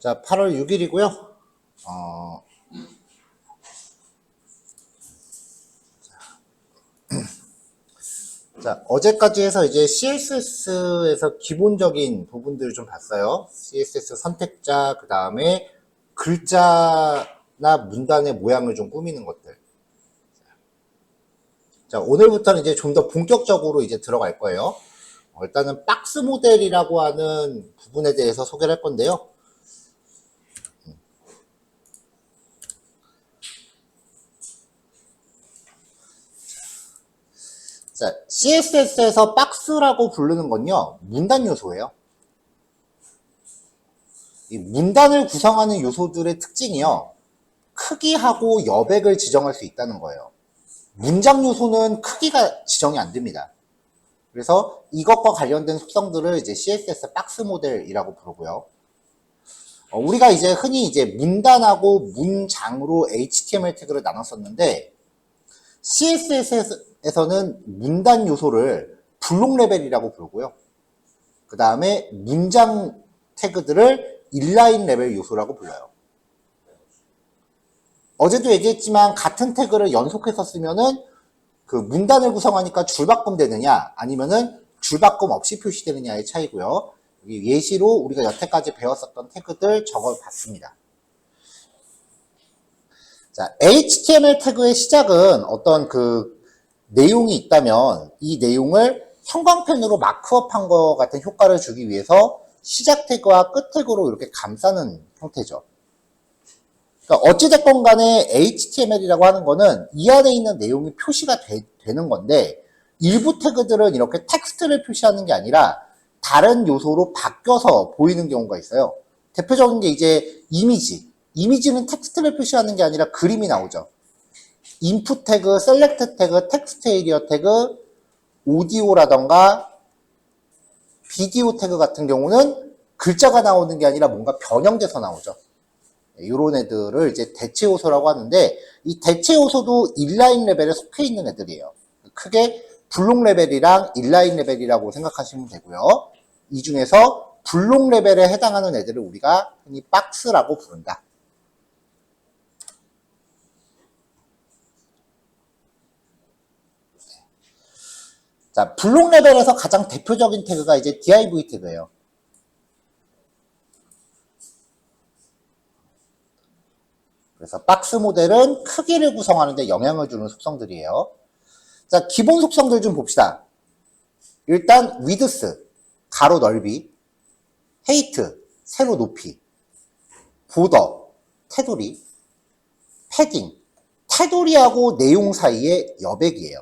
자, 8월 6일이고요. 자, 어제까지 해서 이제 CSS에서 기본적인 부분들을 좀 봤어요. CSS 선택자, 그 다음에 글자나 문단의 모양을 좀 꾸미는 것들. 자, 오늘부터는 이제 좀 더 본격적으로 이제 들어갈 거예요. 일단은 박스 모델이라고 하는 부분에 대해서 소개를 할 건데요. 자, CSS에서 박스라고 부르는 건요, 문단 요소예요. 이 문단을 구성하는 요소들의 특징이요, 크기하고 여백을 지정할 수 있다는 거예요. 문장 요소는 크기가 지정이 안 됩니다. 그래서 이것과 관련된 속성들을 이제 CSS 박스 모델이라고 부르고요. 우리가 이제 흔히 이제 문단하고 문장으로 HTML 태그를 나눴었는데, CSS에서는 문단 요소를 블록 레벨이라고 부르고요. 그 다음에 문장 태그들을 인라인 레벨 요소라고 불러요. 어제도 얘기했지만 같은 태그를 연속해서 쓰면은 그 문단을 구성하니까 줄바꿈 되느냐 아니면은 줄바꿈 없이 표시되느냐의 차이고요. 여기 예시로 우리가 여태까지 배웠었던 태그들 적어봤습니다. 자, HTML 태그의 시작은 어떤 그 내용이 있다면 이 내용을 형광펜으로 마크업한 것 같은 효과를 주기 위해서 시작 태그와 끝 태그로 이렇게 감싸는 형태죠. 그러니까 어찌됐건 간에 HTML이라고 하는 거는 이 안에 있는 내용이 표시가 되는 건데, 일부 태그들은 이렇게 텍스트를 표시하는 게 아니라 다른 요소로 바뀌어서 보이는 경우가 있어요. 대표적인 게 이제 이미지는 텍스트를 표시하는 게 아니라 그림이 나오죠. 인풋 태그, 셀렉트 태그, 텍스트 에리어 태그, 오디오라던가 비디오 태그 같은 경우는 글자가 나오는 게 아니라 뭔가 변형돼서 나오죠. 이런 애들을 이제 대체 요소라고 하는데, 이 대체 요소도 인라인 레벨에 속해 있는 애들이에요. 크게 블록 레벨이랑 인라인 레벨이라고 생각하시면 되고요. 이 중에서 블록 레벨에 해당하는 애들을 우리가 흔히 박스라고 부른다. 자, 블록 레벨에서 가장 대표적인 태그가 이제 div 태그예요. 그래서 박스 모델은 크기를 구성하는데 영향을 주는 속성들이에요. 자, 기본 속성들 좀 봅시다. 일단 width, 가로 넓이, height, 세로 높이, border, 테두리, 패딩, 테두리하고 내용 사이의 여백이에요.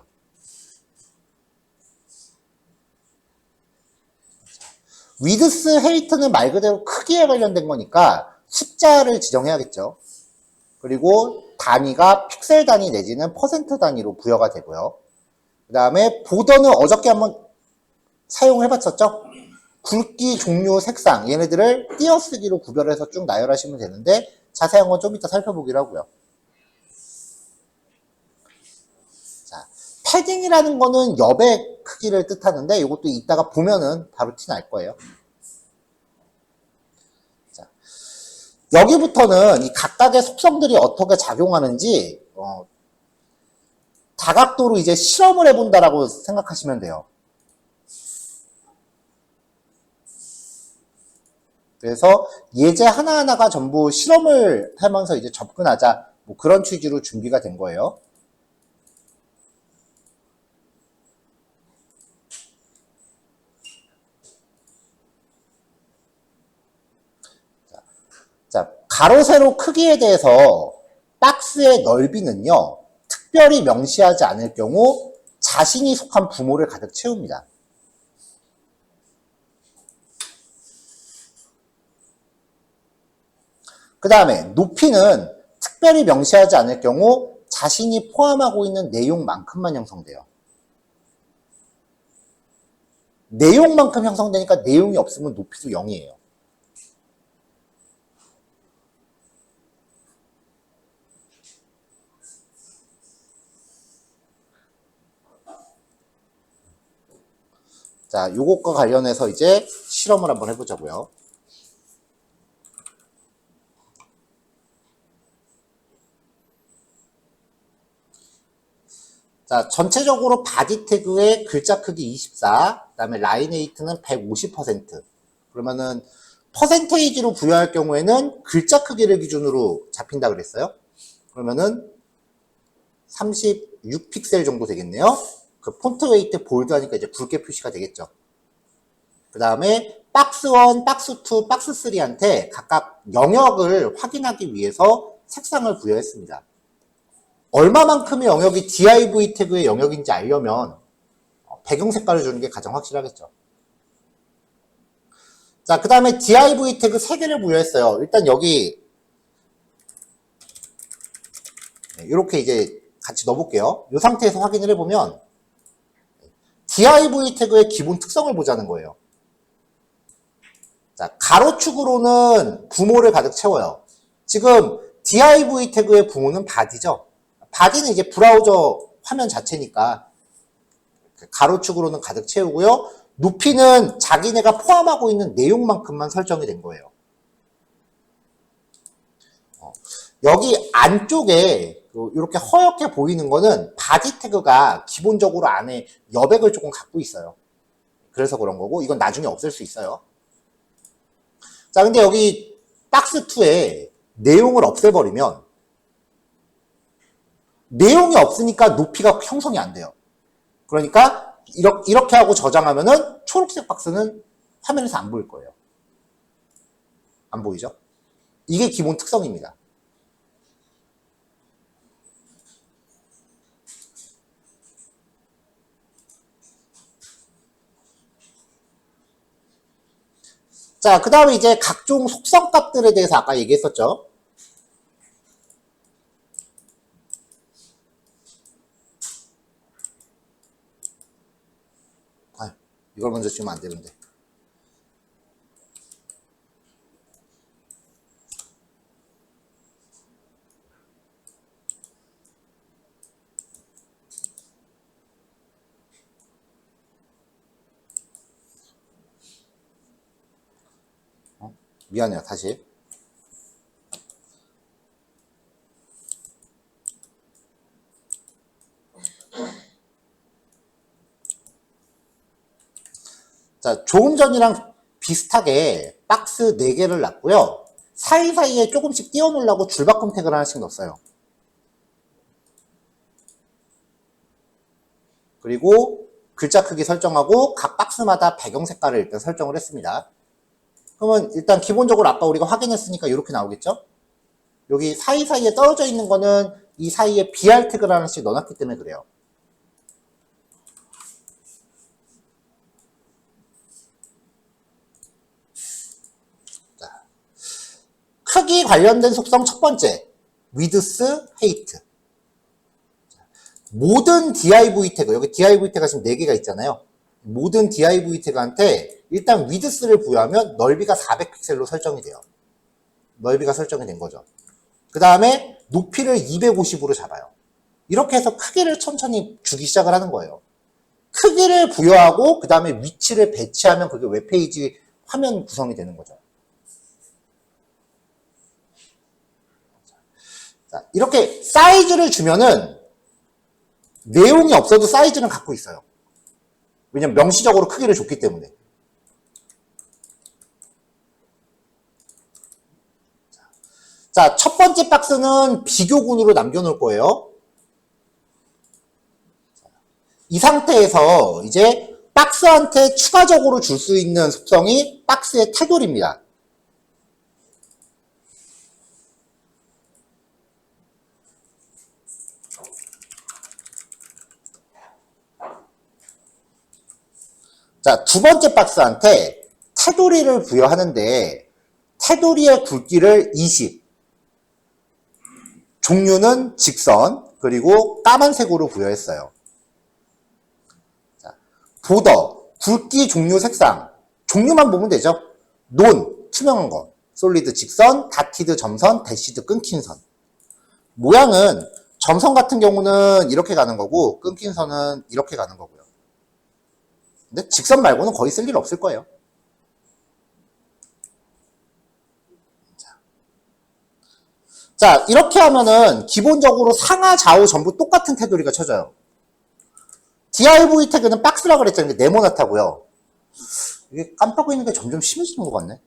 width, height는 말 그대로 크기에 관련된 거니까 숫자를 지정해야겠죠. 그리고 단위가 픽셀 단위 내지는 퍼센트 단위로 부여가 되고요. 그 다음에 보더는 어저께 한번 사용을 해봤었죠. 굵기, 종류, 색상 얘네들을 띄어쓰기로 구별해서 쭉 나열하시면 되는데 자세한 건 좀 이따 살펴보기로 하고요. 자, 패딩이라는 거는 여백 크기를 뜻하는데 이것도 이따가 보면은 바로 티 날 거예요. 자, 여기부터는 이 각각의 속성들이 어떻게 작용하는지 다각도로 이제 실험을 해본다라고 생각하시면 돼요. 그래서 예제 하나하나가 전부 실험을 하면서 이제 접근하자, 뭐 그런 취지로 준비가 된 거예요. 자, 가로, 세로 크기에 대해서 박스의 넓이는요, 특별히 명시하지 않을 경우 자신이 속한 부모를 가득 채웁니다. 그 다음에 높이는 특별히 명시하지 않을 경우 자신이 포함하고 있는 내용만큼만 형성돼요. 내용만큼 형성되니까 내용이 없으면 높이도 0이에요. 자, 요것과 관련해서 이제 실험을 한번 해보자고요. 자, 전체적으로 바디 태그의 글자 크기 24, 그 다음에 라인 웨이트는 150%. 그러면은 퍼센테이지로 부여할 경우에는 글자 크기를 기준으로 잡힌다 그랬어요. 그러면은 36픽셀 정도 되겠네요. 그 폰트 웨이트 볼드 하니까 이제 굵게 표시가 되겠죠. 그 다음에 박스 1, 박스 2, 박스 3한테 각각 영역을 확인하기 위해서 색상을 부여했습니다. 얼마만큼의 영역이 div 태그의 영역인지 알려면 배경 색깔을 주는 게 가장 확실하겠죠. 자, 그 다음에 div 태그 3개를 부여했어요. 일단 여기 이렇게 이제 같이 넣어볼게요. 이 상태에서 확인을 해보면 div 태그의 기본 특성을 보자는 거예요. 자, 가로축으로는 부모를 가득 채워요. 지금 div 태그의 부모는 바디죠. 바디는 이제 브라우저 화면 자체니까 가로축으로는 가득 채우고요. 높이는 자기네가 포함하고 있는 내용만큼만 설정이 된 거예요. 여기 안쪽에 이렇게 허옇게 보이는 거는 바디 태그가 기본적으로 안에 여백을 조금 갖고 있어요. 그래서 그런 거고 이건 나중에 없앨 수 있어요. 자, 근데 여기 박스 2에 내용을 없애버리면 내용이 없으니까 높이가 형성이 안 돼요. 그러니까 이렇게 하고 저장하면은 초록색 박스는 화면에서 안 보일 거예요. 안 보이죠? 이게 기본 특성입니다. 자, 그 다음에 이제 각종 속성 값들에 대해서 아까 얘기했었죠. 이걸 먼저 지우면 안 되는데. 미안해요, 다시. 자, 조금 전이랑 비슷하게 박스 4개를 놨고요. 사이사이에 조금씩 띄워놓으려고 줄바꿈 태그를 하나씩 넣었어요. 그리고 글자 크기 설정하고 각 박스마다 배경 색깔을 일단 설정을 했습니다. 그러면 일단 기본적으로 아까 우리가 확인했으니까 이렇게 나오겠죠? 여기 사이사이에 떨어져 있는 거는 이 사이에 BR 태그를 하나씩 넣어놨기 때문에 그래요. 크기 관련된 속성 첫 번째, width, height. 모든 div 태그, 여기 div 태그가 지금 4개가 있잖아요. 모든 div 태그한테 일단 width를 부여하면 넓이가 400픽셀로 설정이 돼요. 넓이가 설정이 된 거죠. 그 다음에 높이를 250으로 잡아요. 이렇게 해서 크기를 천천히 주기 시작을 하는 거예요. 크기를 부여하고 그 다음에 위치를 배치하면 그게 웹페이지 화면 구성이 되는 거죠. 자, 이렇게 사이즈를 주면은 내용이 없어도 사이즈는 갖고 있어요. 왜냐면 명시적으로 크기를 줬기 때문에. 자, 첫 번째 박스는 비교군으로 남겨놓을 거예요. 이 상태에서 이제 박스한테 추가적으로 줄 수 있는 속성이 박스의 태돌입니다. 자, 두 번째 박스한테 테두리를 부여하는데 테두리의 굵기를 20, 종류는 직선, 그리고 까만색으로 부여했어요. 자, 보더, 굵기, 종류, 색상. 종류만 보면 되죠. 논, 투명한 거. 솔리드, 직선, 다티드, 점선, 대시드, 끊긴 선. 모양은 점선 같은 경우는 이렇게 가는 거고 끊긴 선은 이렇게 가는 거고요. 근데 직선 말고는 거의 쓸 일 없을 거예요. 자, 이렇게 하면은 기본적으로 상하 좌우 전부 똑같은 테두리가 쳐져요. div 태그는 박스라 그랬잖아요. 네모나타고요. 이게 깜빡이는 게 점점 심해지는 것 같네.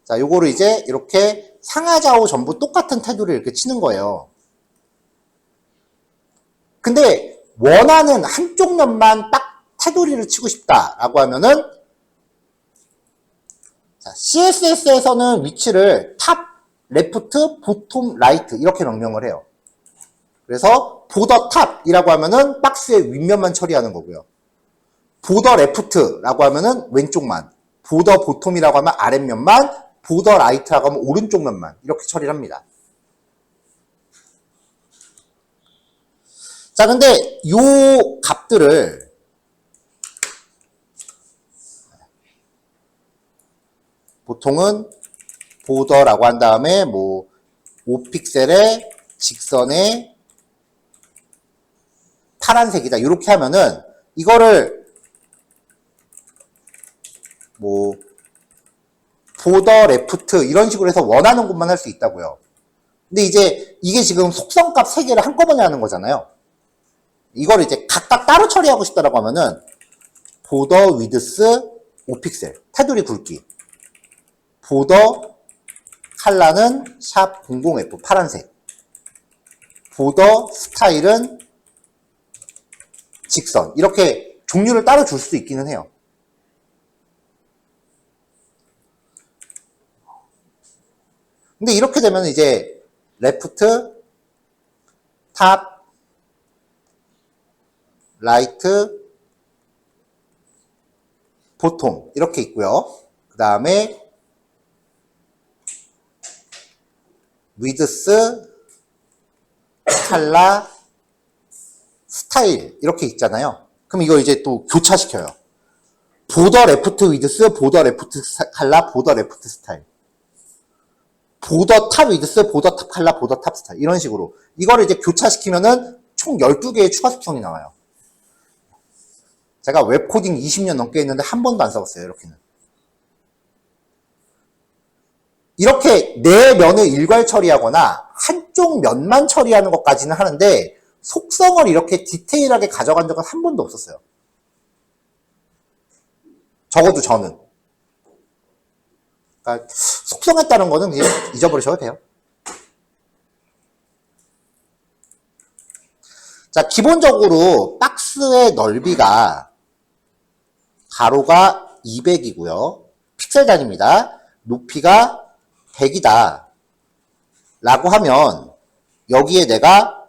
자, 요거를 이제 이렇게 상하좌우 전부 똑같은 테두리를 이렇게 치는 거예요. 근데 원하는 한쪽 면만 딱 테두리를 치고 싶다라고 하면은, 자, CSS에서는 위치를 탑, 레프트, 보톰, 라이트 이렇게 명명을 해요. 그래서 보더 탑이라고 하면은 박스의 윗면만 처리하는 거고요. 보더 레프트라고 하면은 왼쪽만, 보더 보톰이라고 하면 아랫면만, 보더 라이트라고 하면 오른쪽 면만 이렇게 처리를 합니다. 자, 근데 요 값들을 보통은 보더라고 한 다음에 뭐 5픽셀에 직선에 파란색이다 이렇게 하면은 이거를 뭐 보더 레프트 이런 식으로 해서 원하는 곳만 할 수 있다고요. 근데 이제 이게 지금 속성값 3개를 한꺼번에 하는 거잖아요. 이걸 이제 각각 따로 처리하고 싶다라고 하면은 보더 위드스 5픽셀 테두리 굵기, 보더 컬러는 샵 00F 파란색, 보더 스타일은 직선 이렇게 종류를 따로 줄 수 있기는 해요. 근데 이렇게 되면 이제 레프트, 탑, 라이트, 보통 이렇게 있고요. 그 다음에 위드스, 컬러, 스타일 이렇게 있잖아요. 그럼 이거 이제 또 교차시켜요. 보더 레프트 위드스, 보더 레프트 컬러, 보더 레프트 스타일. 보더 탑 위드스, 보더 탑 컬러, 보더 탑 스타일 이런 식으로 이거를 이제 교차시키면은 총 12개의 추가 속성이 나와요. 제가 웹코딩 20년 넘게 했는데 한 번도 안 써봤어요. 이렇게는. 이렇게 네 면을 일괄 처리하거나 한쪽 면만 처리하는 것까지는 하는데 속성을 이렇게 디테일하게 가져간 적은 한 번도 없었어요. 적어도 저는. 그러니까 속성에 따른 거는 그냥 잊어버리셔도 돼요. 자, 기본적으로 박스의 넓이가 가로가 200이고요. 픽셀 단위입니다. 높이가 100이다. 라고 하면 여기에 내가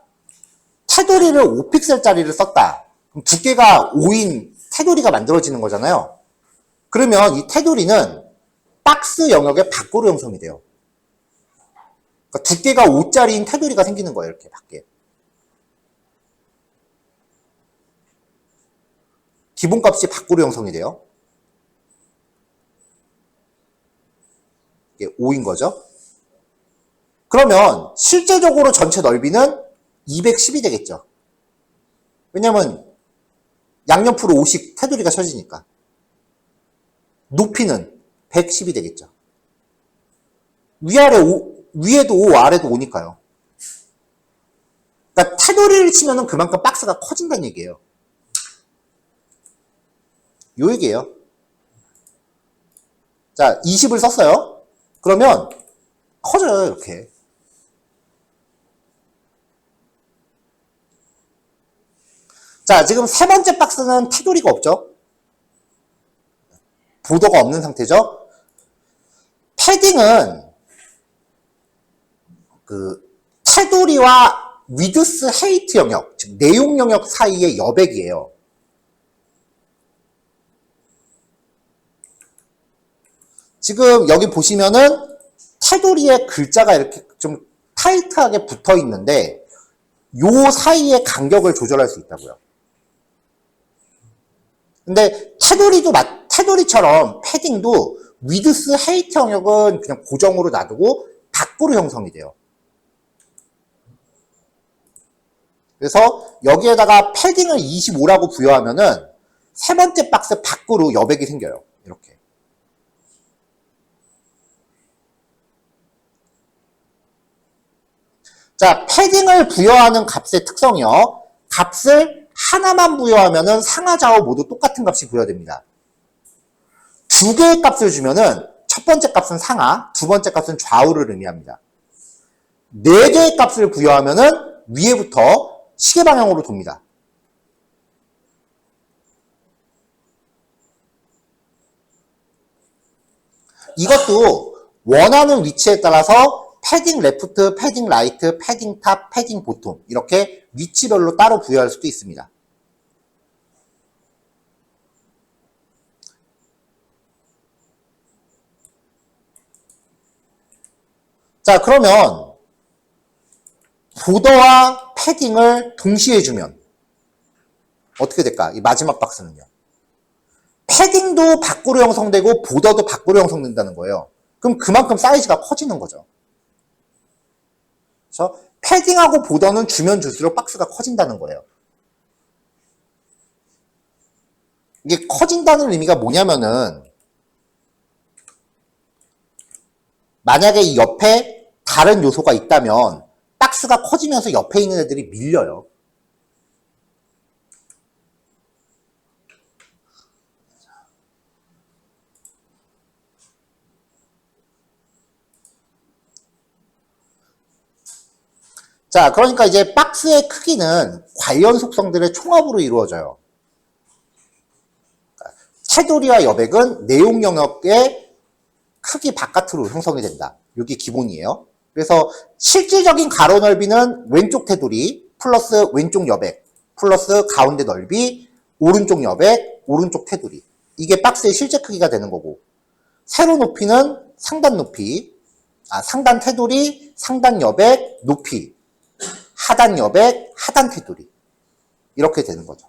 테두리를 5픽셀짜리를 썼다. 그럼 두께가 5인 테두리가 만들어지는 거잖아요. 그러면 이 테두리는 박스 영역의 밖으로 형성이 돼요. 그러니까 두께가 5짜리인 테두리가 생기는 거예요. 이렇게 밖에. 기본값이 밖으로 형성이 돼요. 이게 5인 거죠. 그러면 실제적으로 전체 넓이는 210이 되겠죠. 왜냐면 양옆으로 5씩 테두리가 쳐지니까. 높이는 110이 되겠죠. 위아래 5, 위에도 5, 아래도 5니까요. 그러니까 테두리를 치면은 그만큼 박스가 커진다는 얘기예요. 요 얘기예요. 자, 20을 썼어요. 그러면 커져요, 이렇게. 자, 지금 세 번째 박스는 테두리가 없죠? 보더가 없는 상태죠? 패딩은 그 테두리와 위드스 헤이트 영역, 즉 내용 영역 사이의 여백이에요. 지금 여기 보시면은 테두리에 글자가 이렇게 좀 타이트하게 붙어 있는데 요 사이의 간격을 조절할 수 있다고요. 근데 테두리처럼 패딩도 위드스 헤이트 영역은 그냥 고정으로 놔두고 밖으로 형성이 돼요. 그래서 여기에다가 패딩을 25라고 부여하면은 세 번째 박스 밖으로 여백이 생겨요. 이렇게. 자, 패딩을 부여하는 값의 특성이요. 값을 하나만 부여하면은 상하 좌우 모두 똑같은 값이 부여됩니다. 두 개의 값을 주면은 첫 번째 값은 상하, 두 번째 값은 좌우를 의미합니다. 네 개의 값을 부여하면은 위에부터 시계 방향으로 돕니다. 이것도 원하는 위치에 따라서 패딩 레프트, 패딩 라이트, 패딩 탑, 패딩 보통 이렇게 위치별로 따로 부여할 수도 있습니다. 자, 그러면 보더와 패딩을 동시에 주면 어떻게 될까? 이 마지막 박스는요. 패딩도 밖으로 형성되고 보더도 밖으로 형성된다는 거예요. 그럼 그만큼 사이즈가 커지는 거죠. 그래서 패딩하고 보더는 주면 줄수록 박스가 커진다는 거예요. 이게 커진다는 의미가 뭐냐면은 만약에 이 옆에 다른 요소가 있다면 박스가 커지면서 옆에 있는 애들이 밀려요. 자, 그러니까 이제 박스의 크기는 관련 속성들의 총합으로 이루어져요. 테두리와 여백은 내용 영역의 크기 바깥으로 형성이 된다. 이게 기본이에요. 그래서 실질적인 가로 넓이는 왼쪽 테두리 플러스 왼쪽 여백 플러스 가운데 넓이 오른쪽 여백 오른쪽 테두리, 이게 박스의 실제 크기가 되는 거고, 세로 높이는 상단 높이, 상단 테두리, 상단 여백, 높이, 하단 여백, 하단 테두리, 이렇게 되는 거죠.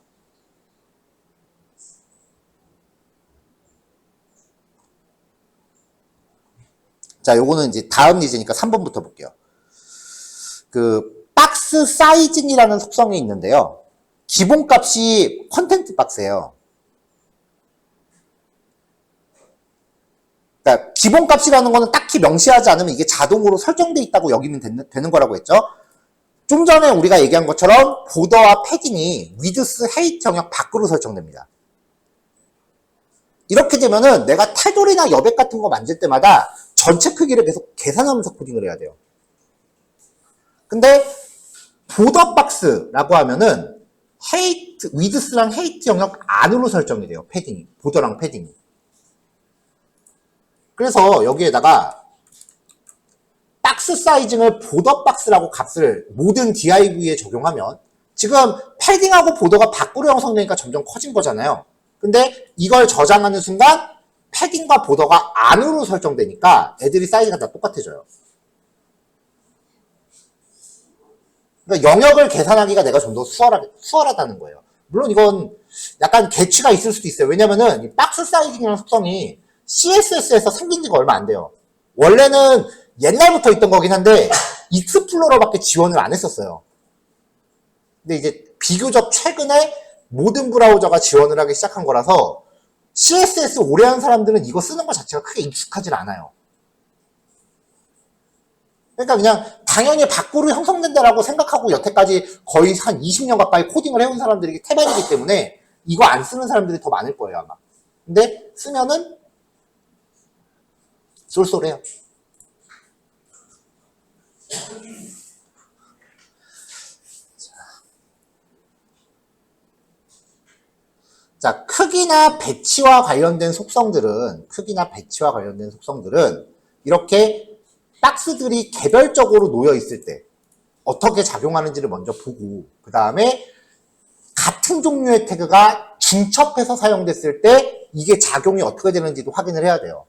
자, 요거는 이제 다음 예제니까 3번부터 볼게요. 그 박스 사이징이라는 속성이 있는데요. 기본값이 컨텐트 박스예요. 그러니까 기본값이라는 거는 딱히 명시하지 않으면 이게 자동으로 설정돼 있다고 여기면 되는 거라고 했죠. 좀 전에 우리가 얘기한 것처럼 보더와 패딩이 위드스 헤이트 영역 밖으로 설정됩니다. 이렇게 되면은 내가 테두리나 여백 같은 거 만질 때마다 전체 크기를 계속 계산하면서 코딩을 해야 돼요. 근데 보더 박스라고 하면은 헤이트, 위드스랑 헤이트 영역 안으로 설정이 돼요. 패딩이, 보더랑 패딩이. 그래서 여기에다가 박스 사이징을 보더 박스라고 값을 모든 DIV에 적용하면 지금 패딩하고 보더가 밖으로 형성되니까 점점 커진 거잖아요. 근데 이걸 저장하는 순간 패딩과 보더가 안으로 설정되니까 애들이 사이즈가 다 똑같아져요. 그러니까 영역을 계산하기가 내가 좀 더 수월하다는 거예요. 물론 이건 약간 개취가 있을 수도 있어요. 왜냐면은 이 박스 사이징이라는 속성이 CSS에서 생긴 지가 얼마 안 돼요. 원래는 옛날부터 있던 거긴 한데 익스플로러밖에 지원을 안 했었어요. 근데 이제 비교적 최근에 모든 브라우저가 지원을 하기 시작한 거라서 CSS 오래 한 사람들은 이거 쓰는 것 자체가 크게 익숙하질 않아요. 그러니까 그냥 당연히 밖으로 형성된다라고 생각하고 여태까지 거의 한 20년 가까이 코딩을 해온 사람들이 태반이기 때문에 이거 안 쓰는 사람들이 더 많을 거예요, 아마. 근데 쓰면은 쏠쏠해요. 자, 크기나 배치와 관련된 속성들은 이렇게 박스들이 개별적으로 놓여 있을 때 어떻게 작용하는지를 먼저 보고, 그 다음에 같은 종류의 태그가 중첩해서 사용됐을 때 이게 작용이 어떻게 되는지도 확인을 해야 돼요.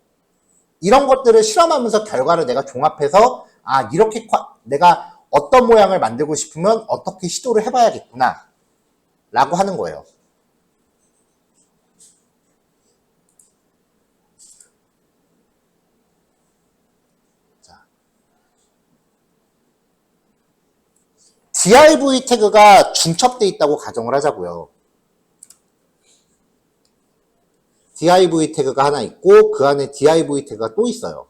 이런 것들을 실험하면서 결과를 내가 종합해서 이렇게 내가 어떤 모양을 만들고 싶으면 어떻게 시도를 해봐야겠구나 라고 하는 거예요. div 태그가 중첩돼 있다고 가정을 하자고요. div 태그가 하나 있고 그 안에 div 태그가 또 있어요.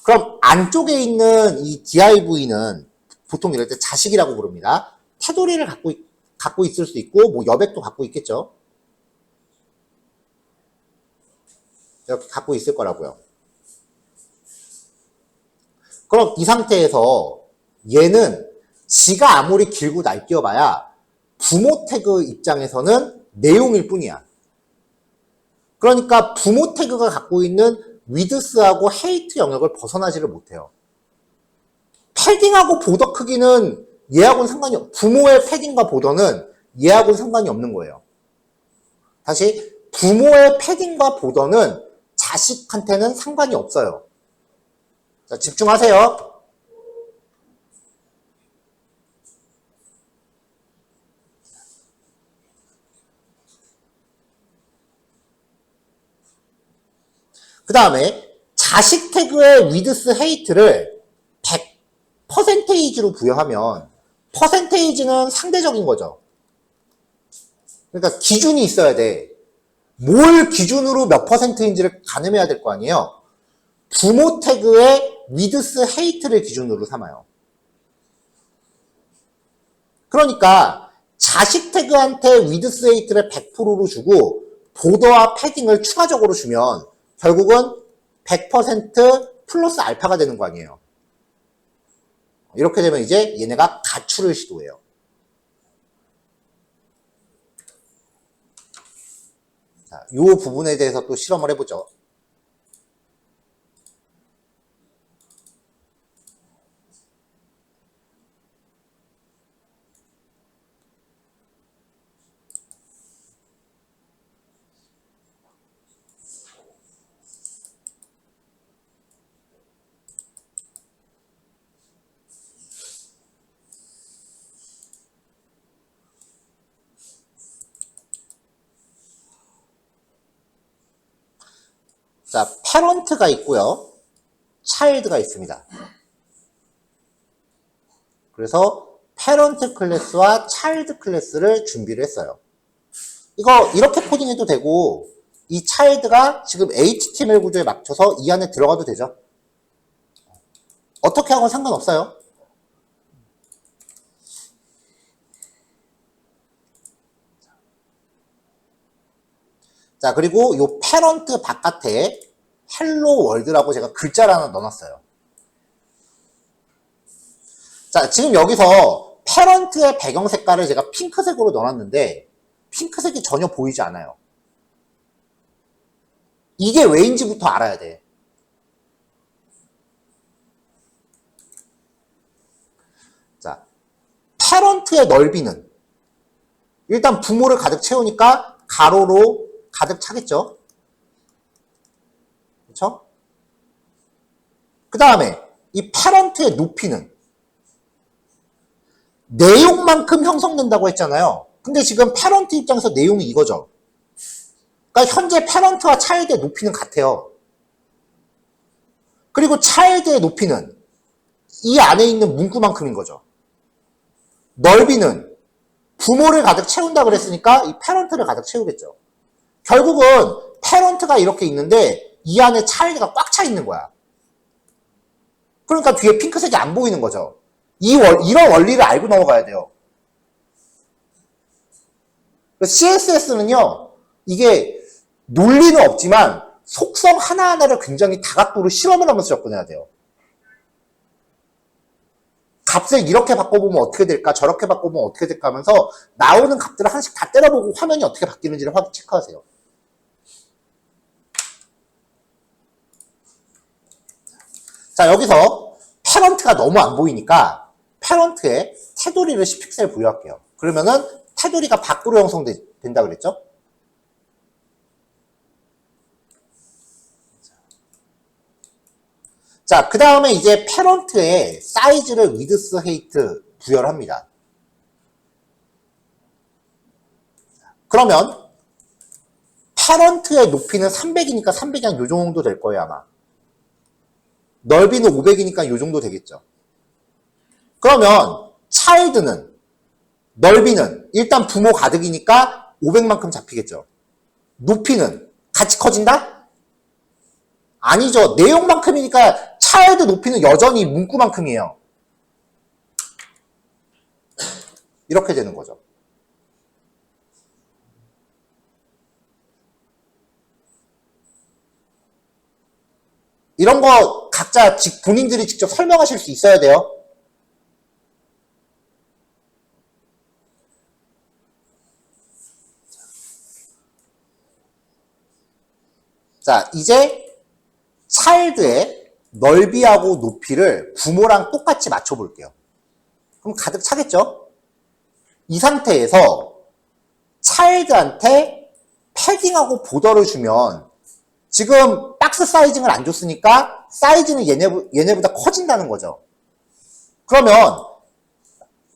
그럼 안쪽에 있는 이 div는 보통 이럴 때 자식이라고 부릅니다. 갖고 있을 수 있고, 뭐 여백도 갖고 있겠죠. 이렇게 갖고 있을 거라고요. 그럼 이 상태에서 얘는 지가 아무리 길고 날뛰어봐야 부모 태그 입장에서는 내용일 뿐이야. 그러니까 부모 태그가 갖고 있는 위드스하고 헤이트 영역을 벗어나지를 못해요. 패딩하고 보더 크기는 얘하고는 상관이 부모의 패딩과 보더는 얘하고는 상관이 없는 거예요. 다시 부모의 패딩과 보더는 자식한테는 상관이 없어요. 자, 집중하세요. 그 다음에 자식 태그의 위드스 헤이트를 100%로 부여하면 퍼센테이지는 상대적인 거죠. 그러니까 기준이 있어야 돼. 뭘 기준으로 몇 퍼센트인지를 가늠해야 될 거 아니에요. 부모 태그의 위드스 헤이트를 기준으로 삼아요. 그러니까 자식 태그한테 위드스 헤이트를 100%로 주고 보더와 패딩을 추가적으로 주면 결국은 100% 플러스 알파가 되는 거 아니에요. 이렇게 되면 이제 얘네가 가출을 시도해요. 자, 이 부분에 대해서 또 실험을 해보죠. 자, 패런트가 있고요. 차일드가 있습니다. 그래서 패런트 클래스와 차일드 클래스를 준비를 했어요. 이거 이렇게 코딩해도 되고 이 차일드가 지금 HTML 구조에 맞춰서 이 안에 들어가도 되죠. 어떻게 하건 상관없어요. 자, 그리고 요 패런트 바깥에 헬로 월드라고 제가 글자를 하나 넣어놨어요. 자, 지금 여기서 패런트의 배경 색깔을 제가 핑크색으로 넣어놨는데 핑크색이 전혀 보이지 않아요. 이게 왜인지부터 알아야 돼. 자, 패런트의 넓이는 일단 부모를 가득 채우니까 가로로 가득 차겠죠? 그렇죠? 그 다음에 이 패런트의 높이는 내용만큼 형성된다고 했잖아요. 근데 지금 패런트 입장에서 내용이 이거죠. 그러니까 현재 패런트와 차일드의 높이는 같아요. 그리고 차일드의 높이는 이 안에 있는 문구만큼인 거죠. 넓이는 부모를 가득 채운다 그랬으니까 이 패런트를 가득 채우겠죠. 결국은 패런트가 이렇게 있는데 이 안에 차일드가 꽉 차 있는 거야. 그러니까 뒤에 핑크색이 안 보이는 거죠. 이런 원리를 알고 넘어가야 돼요. CSS는요, 이게 논리는 없지만 속성 하나하나를 굉장히 다각도로 실험을 하면서 접근해야 돼요. 값을 이렇게 바꿔보면 어떻게 될까, 저렇게 바꿔보면 어떻게 될까 하면서 나오는 값들을 하나씩 다 때려보고 화면이 어떻게 바뀌는지를 확인 체크하세요. 자, 여기서 패런트가 너무 안 보이니까 패런트에 테두리를 10픽셀 부여할게요. 그러면은 테두리가 밖으로 형성된다 그랬죠? 자, 그 다음에 이제 패런트의 사이즈를 위드스 헤이트 부여를 합니다. 그러면 패런트의 높이는 300이니까 300이 한 요 정도 될 거예요, 아마. 넓이는 500이니까 요 정도 되겠죠. 그러면 차일드는 넓이는 일단 부모 가득이니까 500만큼 잡히겠죠. 높이는 같이 커진다? 아니죠. 내용만큼이니까 차일드 높이는 여전히 문구만큼이에요. 이렇게 되는 거죠. 이런 거 각자 본인들이 직접 설명하실 수 있어야 돼요. 자, 이제 차일드의 넓이하고 높이를 부모랑 똑같이 맞춰볼게요. 그럼 가득 차겠죠? 이 상태에서 차일드한테 패딩하고 보더를 주면 지금 박스 사이징을 안 줬으니까 사이즈는 얘네보다 커진다는 거죠. 그러면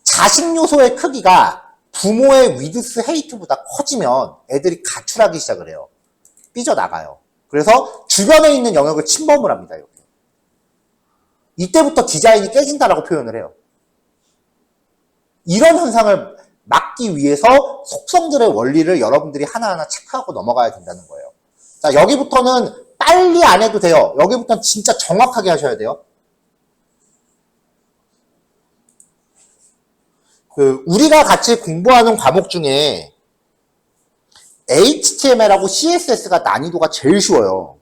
자식 요소의 크기가 부모의 위드스 헤이트보다 커지면 애들이 가출하기 시작을 해요. 삐져나가요. 그래서 주변에 있는 영역을 침범을 합니다. 이렇게. 이때부터 디자인이 깨진다라고 표현을 해요. 이런 현상을 막기 위해서 속성들의 원리를 여러분들이 하나하나 체크하고 넘어가야 된다는 거예요. 자, 여기부터는 빨리 안 해도 돼요. 여기부터는 진짜 정확하게 하셔야 돼요. 우리가 같이 공부하는 과목 중에 HTML하고 CSS가 난이도가 제일 쉬워요.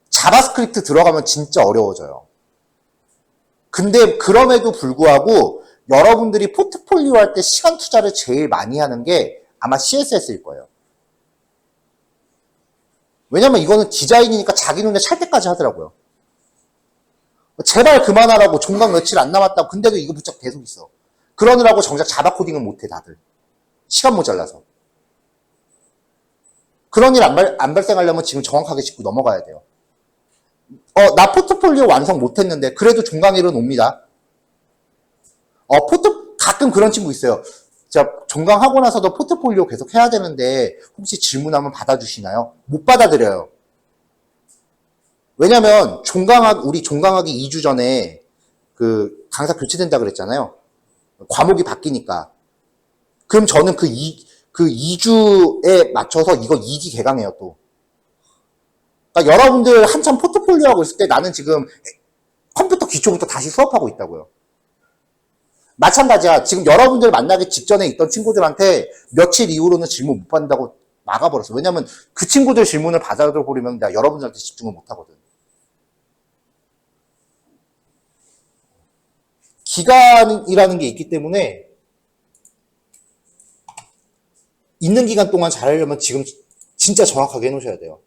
자바스크립트 들어가면 진짜 어려워져요. 근데 그럼에도 불구하고 여러분들이 포트폴리오 할 때 시간 투자를 제일 많이 하는 게 아마 CSS일 거예요. 왜냐면 이거는 디자인이니까 자기 눈에 찰 때까지 하더라고요. 제발 그만하라고, 종강 며칠 안 남았다고. 근데도 이거 무척 계속 있어. 그러느라고 정작 자바 코딩은 못해 다들. 시간 모자라서. 그런 일 안 발생하려면 지금 정확하게 짚고 넘어가야 돼요. 나 포트폴리오 완성 못했는데 그래도 종강일은 옵니다. 가끔 그런 친구 있어요. 제가 종강하고 나서도 포트폴리오 계속 해야 되는데 혹시 질문하면 받아주시나요? 못 받아드려요. 왜냐면 우리 종강하기 2주 전에 그 강사 교체된다 그랬잖아요. 과목이 바뀌니까. 그럼 저는 그 2주에 맞춰서 이거 2기 개강해요, 또. 그러니까 여러분들 한참 포트폴리오 하고 있을 때 나는 지금 컴퓨터 기초부터 다시 수업하고 있다고요. 마찬가지야. 지금 여러분들 만나기 직전에 있던 친구들한테 며칠 이후로는 질문 못 받는다고 막아버렸어. 왜냐면 그 친구들 질문을 받아들여버리면 내가 여러분들한테 집중을 못 하거든. 기간이라는 게 있기 때문에 있는 기간 동안 잘하려면 지금 진짜 정확하게 해놓으셔야 돼요.